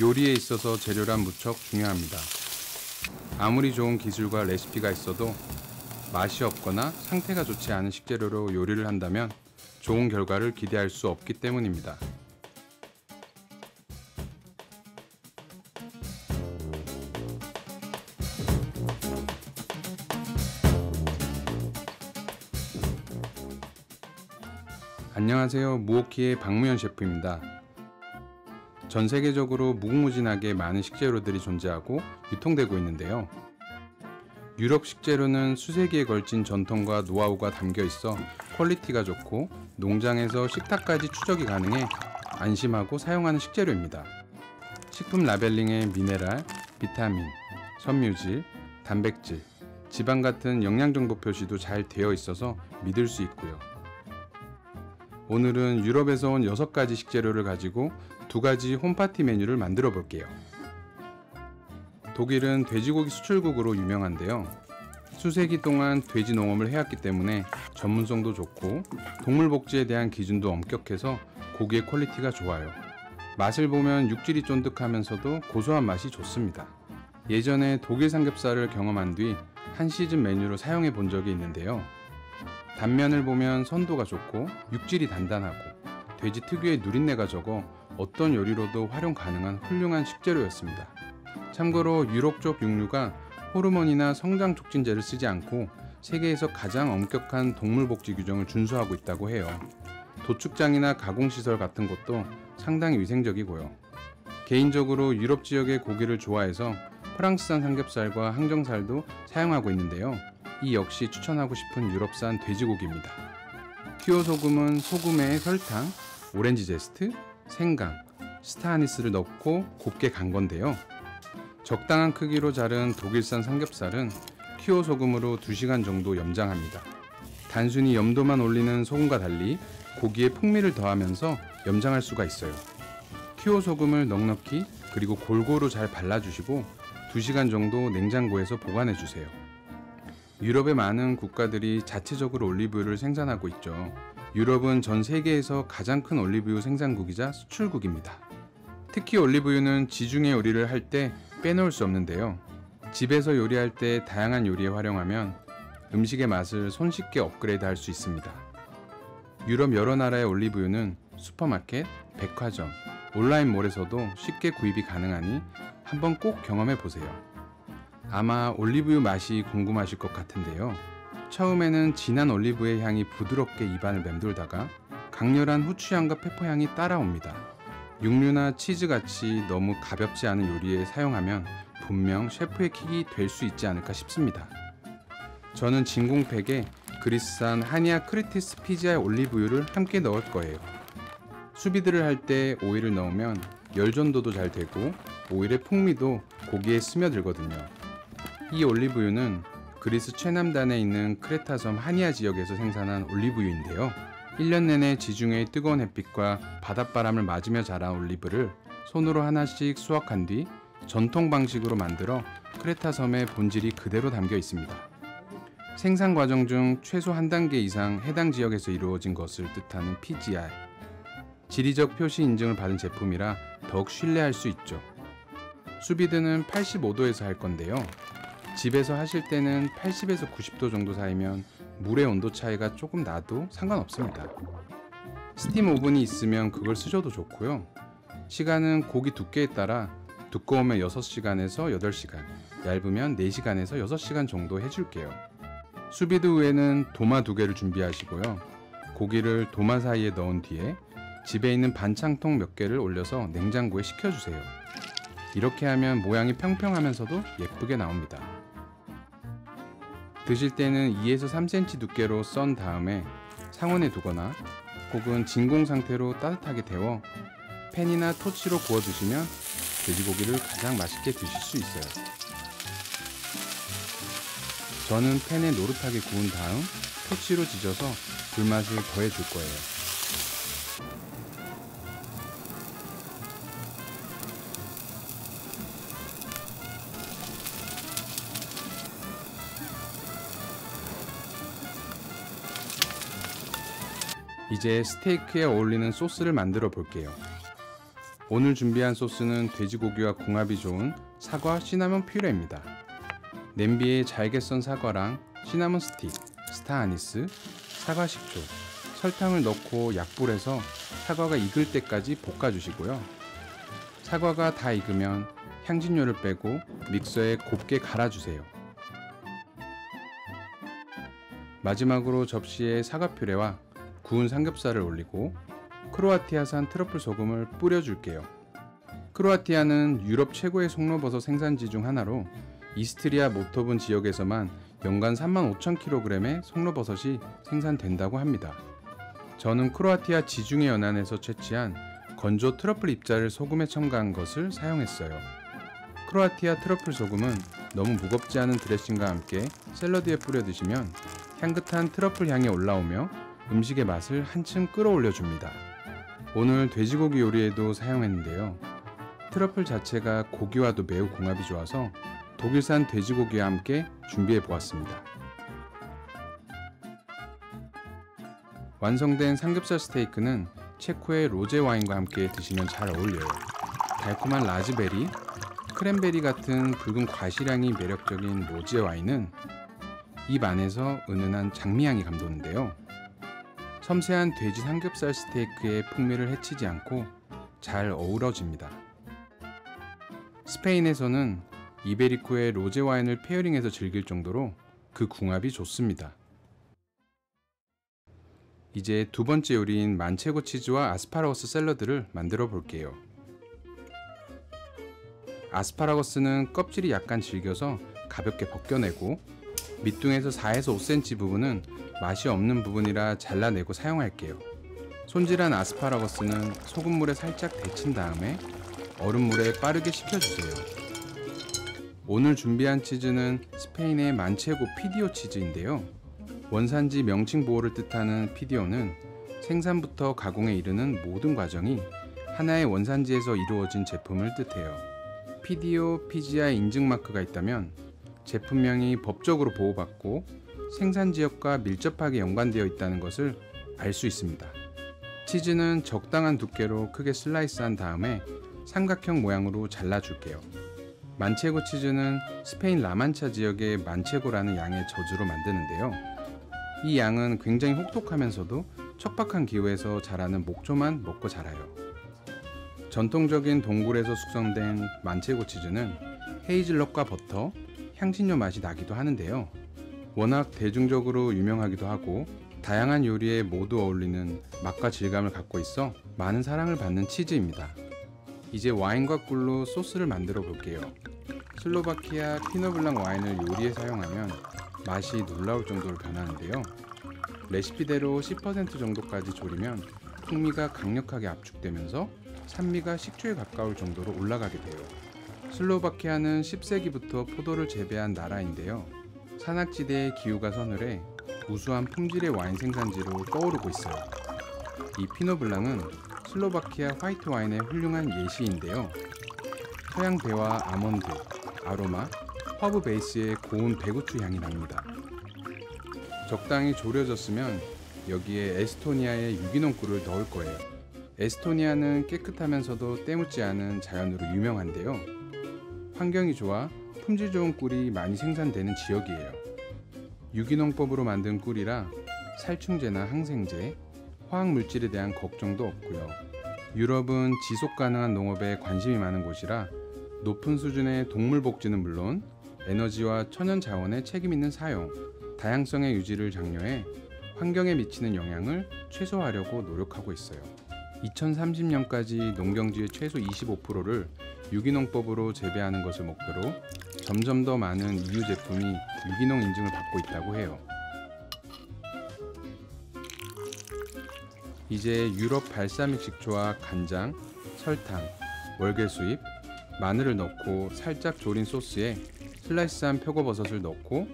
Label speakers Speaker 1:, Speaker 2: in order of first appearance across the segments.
Speaker 1: 요리에 있어서 재료란 무척 중요합니다. 아무리 좋은 기술과 레시피가 있어도 맛이 없거나 상태가 좋지 않은 식재료로 요리를 한다면 좋은 결과를 기대할 수 없기 때문입니다. 안녕하세요. 무오키의 박무현 셰프입니다. 전 세계적으로 무궁무진하게 많은 식재료들이 존재하고 유통되고 있는데요. 유럽 식재료는 수세기에 걸친 전통과 노하우가 담겨 있어 퀄리티가 좋고 농장에서 식탁까지 추적이 가능해 안심하고 사용하는 식재료입니다. 식품 라벨링에 미네랄, 비타민, 섬유질, 단백질, 지방 같은 영양정보 표시도 잘 되어 있어서 믿을 수 있고요. 오늘은 유럽에서 온 6가지 식재료를 가지고 2가지 홈파티 메뉴를 만들어 볼게요. 독일은 돼지고기 수출국으로 유명한데요. 수세기 동안 돼지 농업을 해왔기 때문에 전문성도 좋고 동물복지에 대한 기준도 엄격해서 고기의 퀄리티가 좋아요. 맛을 보면 육질이 쫀득하면서도 고소한 맛이 좋습니다. 예전에 독일 삼겹살을 경험한 뒤 한 시즌 메뉴로 사용해 본 적이 있는데요. 단면을 보면 선도가 좋고 육질이 단단하고 돼지 특유의 누린내가 적어 어떤 요리로도 활용 가능한 훌륭한 식재료였습니다. 참고로 유럽 쪽 육류가 호르몬이나 성장 촉진제를 쓰지 않고 세계에서 가장 엄격한 동물복지 규정을 준수하고 있다고 해요. 도축장이나 가공시설 같은 것도 상당히 위생적이고요. 개인적으로 유럽 지역의 고기를 좋아해서 프랑스산 삼겹살과 항정살도 사용하고 있는데요. 이 역시 추천하고 싶은 유럽산 돼지고기입니다. 퀴오 소금은 소금에 설탕, 오렌지 제스트, 생강, 스타아니스를 넣고 곱게 간 건데요. 적당한 크기로 자른 독일산 삼겹살은 퀴오 소금으로 2시간 정도 염장합니다. 단순히 염도만 올리는 소금과 달리 고기에 풍미를 더하면서 염장할 수가 있어요. 퀴오 소금을 넉넉히 그리고 골고루 잘 발라주시고 2시간 정도 냉장고에서 보관해주세요. 유럽의 많은 국가들이 자체적으로 올리브유를 생산하고 있죠. 유럽은 전 세계에서 가장 큰 올리브유 생산국이자 수출국입니다. 특히 올리브유는 지중해 요리를 할 때 빼놓을 수 없는데요. 집에서 요리할 때 다양한 요리에 활용하면 음식의 맛을 손쉽게 업그레이드 할 수 있습니다. 유럽 여러 나라의 올리브유는 슈퍼마켓, 백화점, 온라인몰에서도 쉽게 구입이 가능하니 한번 꼭 경험해 보세요. 아마 올리브유 맛이 궁금하실 것 같은데요. 처음에는 진한 올리브의 향이 부드럽게 입안을 맴돌다가 강렬한 후추향과 페퍼향이 따라옵니다. 육류나 치즈같이 너무 가볍지 않은 요리에 사용하면 분명 셰프의 킥이 될 수 있지 않을까 싶습니다. 저는 진공팩에 그리스산 하니아 크리티스 피지아의 올리브유를 함께 넣을 거예요. 수비드를 할 때 오일을 넣으면 열전도도 잘 되고 오일의 풍미도 고기에 스며들거든요. 이 올리브유는 그리스 최남단에 있는 크레타 섬 하니아 지역에서 생산한 올리브유인데요. 1년 내내 지중해의 뜨거운 햇빛과 바닷바람을 맞으며 자란 올리브를 손으로 하나씩 수확한 뒤 전통 방식으로 만들어 크레타 섬의 본질이 그대로 담겨 있습니다. 생산 과정 중 최소 한 단계 이상 해당 지역에서 이루어진 것을 뜻하는 PGI, 지리적 표시 인증을 받은 제품이라 더욱 신뢰할 수 있죠. 수비드는 85도에서 할 건데요. 집에서 하실 때는 80에서 90도 정도 사이면 물의 온도 차이가 조금 나도 상관없습니다. 스팀 오븐이 있으면 그걸 쓰셔도 좋고요. 시간은 고기 두께에 따라 두꺼우면 6시간에서 8시간, 얇으면 4시간에서 6시간 정도 해줄게요. 수비드 후에는 도마 2개를 준비하시고요. 고기를 도마 사이에 넣은 뒤에 집에 있는 반창통 몇 개를 올려서 냉장고에 식혀주세요. 이렇게 하면 모양이 평평하면서도 예쁘게 나옵니다. 드실 때는 2에서 3cm 두께로 썬 다음에 상온에 두거나 혹은 진공 상태로 따뜻하게 데워 팬이나 토치로 구워 드시면 돼지고기를 가장 맛있게 드실 수 있어요. 저는 팬에 노릇하게 구운 다음 토치로 지져서 불맛을 더해줄 거예요. 이제 스테이크에 어울리는 소스를 만들어 볼게요. 오늘 준비한 소스는 돼지고기와 궁합이 좋은 사과 시나몬 퓨레입니다. 냄비에 잘게 썬 사과랑 시나몬 스틱, 스타 아니스, 사과 식초, 설탕을 넣고 약불에서 사과가 익을 때까지 볶아주시고요. 사과가 다 익으면 향신료를 빼고 믹서에 곱게 갈아주세요. 마지막으로 접시에 사과 퓨레와 구운 삼겹살을 올리고 크로아티아산 트러플 소금을 뿌려줄게요. 크로아티아는 유럽 최고의 송로버섯 생산지 중 하나로 이스트리아 모토분 지역에서만 연간 35,000kg의 송로버섯이 생산된다고 합니다. 저는 크로아티아 지중해 연안에서 채취한 건조 트러플 입자를 소금에 첨가한 것을 사용했어요. 크로아티아 트러플 소금은 너무 무겁지 않은 드레싱과 함께 샐러드에 뿌려 드시면 향긋한 트러플 향이 올라오며 음식의 맛을 한층 끌어올려 줍니다. 오늘 돼지고기 요리에도 사용했는데요. 트러플 자체가 고기와도 매우 궁합이 좋아서 독일산 돼지고기와 함께 준비해 보았습니다. 완성된 삼겹살 스테이크는 체코의 로제 와인과 함께 드시면 잘 어울려요. 달콤한 라즈베리, 크랜베리 같은 붉은 과실향이 매력적인 로제 와인은 입 안에서 은은한 장미향이 감도는데요. 섬세한 돼지 삼겹살 스테이크의 풍미를 해치지 않고 잘 어우러집니다. 스페인에서는 이베리코의 로제 와인을 페어링해서 즐길 정도로 그 궁합이 좋습니다. 이제 두 번째 요리인 만체고 치즈와 아스파라거스 샐러드를 만들어 볼게요. 아스파라거스는 껍질이 약간 질겨서 가볍게 벗겨내고 밑둥에서 4에서 5cm 부분은 맛이 없는 부분이라 잘라내고 사용할게요. 손질한 아스파라거스는 소금물에 살짝 데친 다음에 얼음물에 빠르게 식혀주세요. 오늘 준비한 치즈는 스페인의 만체고 피디오 치즈인데요. 원산지 명칭 보호를 뜻하는 피디오는 생산부터 가공에 이르는 모든 과정이 하나의 원산지에서 이루어진 제품을 뜻해요. 피디오, PGI 인증 마크가 있다면 제품명이 법적으로 보호받고 생산지역과 밀접하게 연관되어 있다는 것을 알 수 있습니다. 치즈는 적당한 두께로 크게 슬라이스한 다음에 삼각형 모양으로 잘라줄게요. 만체고 치즈는 스페인 라만차 지역의 만체고라는 양의 저주로 만드는데요. 이 양은 굉장히 혹독하면서도 척박한 기후에서 자라는 목초만 먹고 자라요. 전통적인 동굴에서 숙성된 만체고 치즈는 헤이즐넛과 버터, 향신료 맛이 나기도 하는데요. 워낙 대중적으로 유명하기도 하고 다양한 요리에 모두 어울리는 맛과 질감을 갖고 있어 많은 사랑을 받는 치즈입니다. 이제 와인과 꿀로 소스를 만들어 볼게요. 슬로바키아 피노블랑 와인을 요리에 사용하면 맛이 놀라울 정도로 변하는데요. 레시피대로 10% 정도까지 졸이면 풍미가 강력하게 압축되면서 산미가 식초에 가까울 정도로 올라가게 돼요. 슬로바키아는 10세기부터 포도를 재배한 나라인데요. 산악지대의 기후가 서늘해 우수한 품질의 와인 생산지로 떠오르고 있어요. 이 피노블랑은 슬로바키아 화이트 와인의 훌륭한 예시인데요. 서양대와 아몬드, 아로마, 허브 베이스의 고운 배고추 향이 납니다. 적당히 졸여졌으면 여기에 에스토니아의 유기농 꿀을 넣을 거예요. 에스토니아는 깨끗하면서도 때묻지 않은 자연으로 유명한데요. 환경이 좋아 품질 좋은 꿀이 많이 생산되는 지역이에요. 유기농법으로 만든 꿀이라 살충제나 항생제, 화학물질에 대한 걱정도 없고요. 유럽은 지속 가능한 농업에 관심이 많은 곳이라 높은 수준의 동물 복지는 물론 에너지와 천연 자원의 책임 있는 사용, 다양성의 유지를 장려해 환경에 미치는 영향을 최소화하려고 노력하고 있어요. 2030년까지 농경지의 최소 25%를 유기농법으로 재배하는 것을 목표로 점점 더 많은 EU 제품이 유기농 인증을 받고 있다고 해요. 이제 유럽 발사믹 식초와 간장, 설탕, 월계수잎, 마늘을 넣고 살짝 졸인 소스에 슬라이스한 표고버섯을 넣고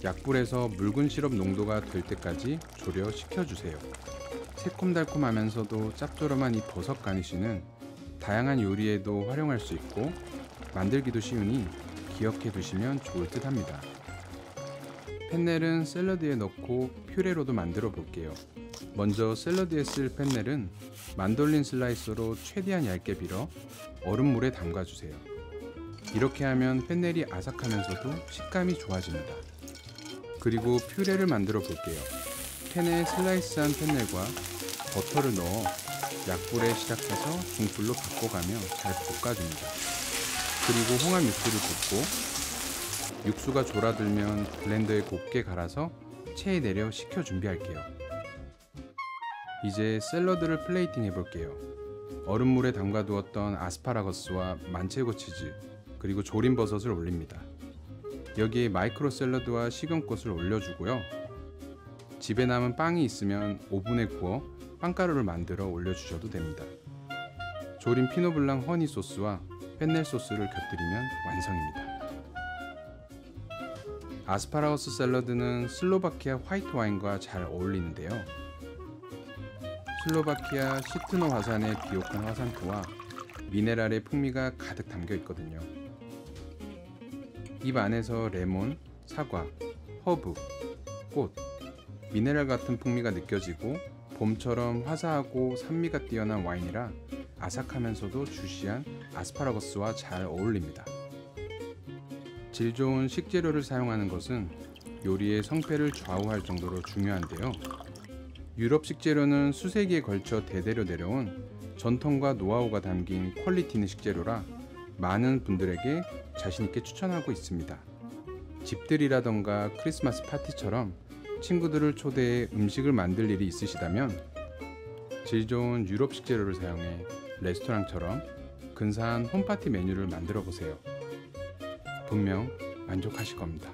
Speaker 1: 약불에서 묽은 시럽 농도가 될 때까지 졸여 식혀주세요. 새콤달콤하면서도 짭조름한 이 버섯 가니쉬는 다양한 요리에도 활용할 수 있고 만들기도 쉬우니 기억해 두시면 좋을 듯 합니다. 펜넬은 샐러드에 넣고 퓨레로도 만들어 볼게요. 먼저 샐러드에 쓸 펜넬은 만돌린 슬라이서로 최대한 얇게 빌어 얼음물에 담가주세요. 이렇게 하면 펜넬이 아삭하면서도 식감이 좋아집니다. 그리고 퓨레를 만들어 볼게요. 팬에 슬라이스한 펜넬과 버터를 넣어 약불에 시작해서 중불로 바꿔가며 잘 볶아줍니다. 그리고 홍합 육수를 붓고 육수가 졸아들면 블렌더에 곱게 갈아서 체에 내려 식혀 준비할게요. 이제 샐러드를 플레이팅 해볼게요. 얼음물에 담가두었던 아스파라거스와 만체고 치즈 그리고 조린 버섯을 올립니다. 여기에 마이크로 샐러드와 식용꽃을 올려주고요. 집에 남은 빵이 있으면 오븐에 구워 빵가루를 만들어 올려주셔도 됩니다. 조린 피노블랑 허니 소스와 펜넬 소스를 곁들이면 완성입니다. 아스파라거스 샐러드는 슬로바키아 화이트 와인과 잘 어울리는데요. 슬로바키아 시트노 화산의 비옥한 화산토와 미네랄의 풍미가 가득 담겨 있거든요. 입 안에서 레몬, 사과, 허브, 꽃, 미네랄 같은 풍미가 느껴지고 봄처럼 화사하고 산미가 뛰어난 와인이라 아삭하면서도 주시한 아스파라거스와 잘 어울립니다. 질 좋은 식재료를 사용하는 것은 요리의 성패를 좌우할 정도로 중요한데요. 유럽 식재료는 수세기에 걸쳐 대대로 내려온 전통과 노하우가 담긴 퀄리티 있는 식재료라 많은 분들에게 자신있게 추천하고 있습니다. 집들이라던가 크리스마스 파티처럼 친구들을 초대해 음식을 만들 일이 있으시다면 질 좋은 유럽 식재료를 사용해 레스토랑처럼 근사한 홈파티 메뉴를 만들어 보세요. 분명 만족하실 겁니다.